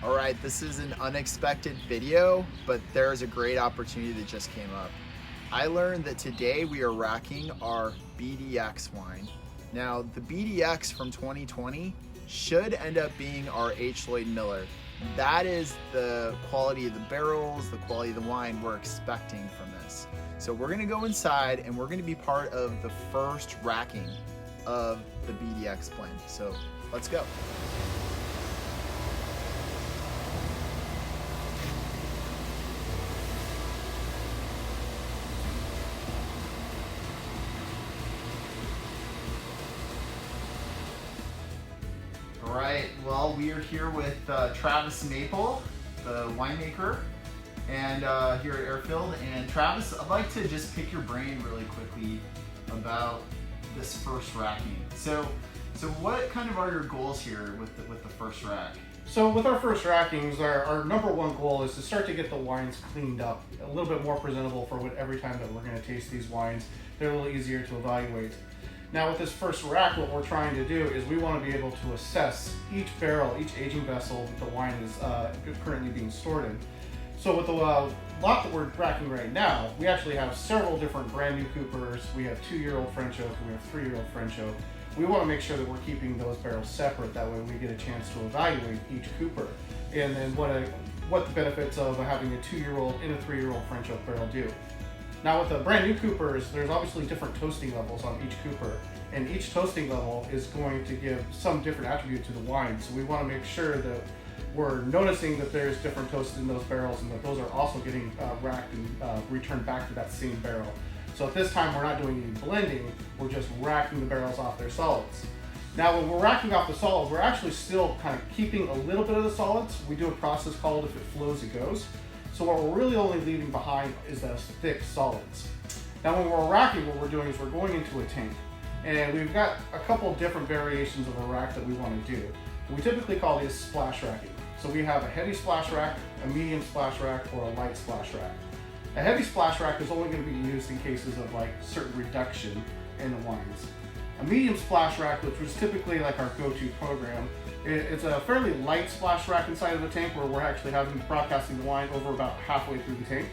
All right, this is an unexpected video, but there's a great opportunity that just came up. I learned that today we are racking our BDX wine. Now, the BDX from 2020 should end up being our H. Lloyd Miller. That is the quality of the barrels, the quality of the wine we're expecting from this. So we're gonna go inside and we're gonna be part of the first racking of the BDX blend. So let's go. All right, well, we are here with Travis Maple, the winemaker, and here at Airfield. And Travis, I'd like to just pick your brain really quickly about this first racking. So what kind of are your goals here with the first rack? So with our first rackings, our number one goal is to start to get the wines cleaned up, a little bit more presentable for every time that we're going to taste these wines. They're a little easier to evaluate. Now with this first rack, what we're trying to do is we want to be able to assess each barrel, each aging vessel that the wine is currently being stored in. So with the lot that we're racking right now, we actually have several different brand new coopers. We have 2-year-old French oak and we have 3-year-old French oak. We want to make sure that we're keeping those barrels separate. That way we get a chance to evaluate each cooper. And then what the benefits of having a 2-year-old and a 3-year-old French oak barrel do. Now with the brand new coopers, there's obviously different toasting levels on each cooper, and each toasting level is going to give some different attribute to the wine. So we want to make sure that we're noticing that there's different toasts in those barrels and that those are also getting racked and returned back to that same barrel. So at this time we're not doing any blending, we're just racking the barrels off their solids. Now when we're racking off the solids, we're actually still kind of keeping a little bit of the solids. We do a process called if it flows, it goes. So what we're really only leaving behind is those thick solids. Now when we're racking, what we're doing is we're going into a tank. And we've got a couple different variations of a rack that we want to do. We typically call these splash racking. So we have a heavy splash rack, a medium splash rack, or a light splash rack. A heavy splash rack is only going to be used in cases of like certain reduction in the wines. A medium splash rack, which was typically like our go-to program, it's a fairly light splash rack inside of the tank where we're actually broadcasting the wine over about halfway through the tank.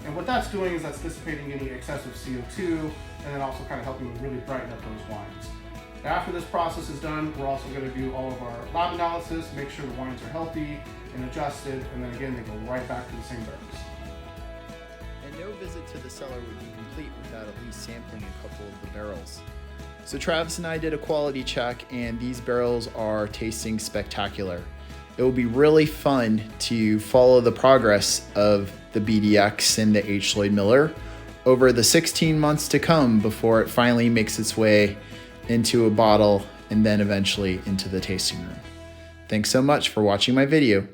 And what that's doing is that's dissipating any excessive CO2 and then also kind of helping really brighten up those wines. After this process is done, we're also going to do all of our lab analysis, make sure the wines are healthy and adjusted, and then again they go right back to the same barrels. And no visit to the cellar would be complete without at least sampling a couple of the barrels. So Travis and I did a quality check and these barrels are tasting spectacular. It will be really fun to follow the progress of the BDX and the H. Lloyd Miller over the 16 months to come before it finally makes its way into a bottle and then eventually into the tasting room. Thanks so much for watching my video.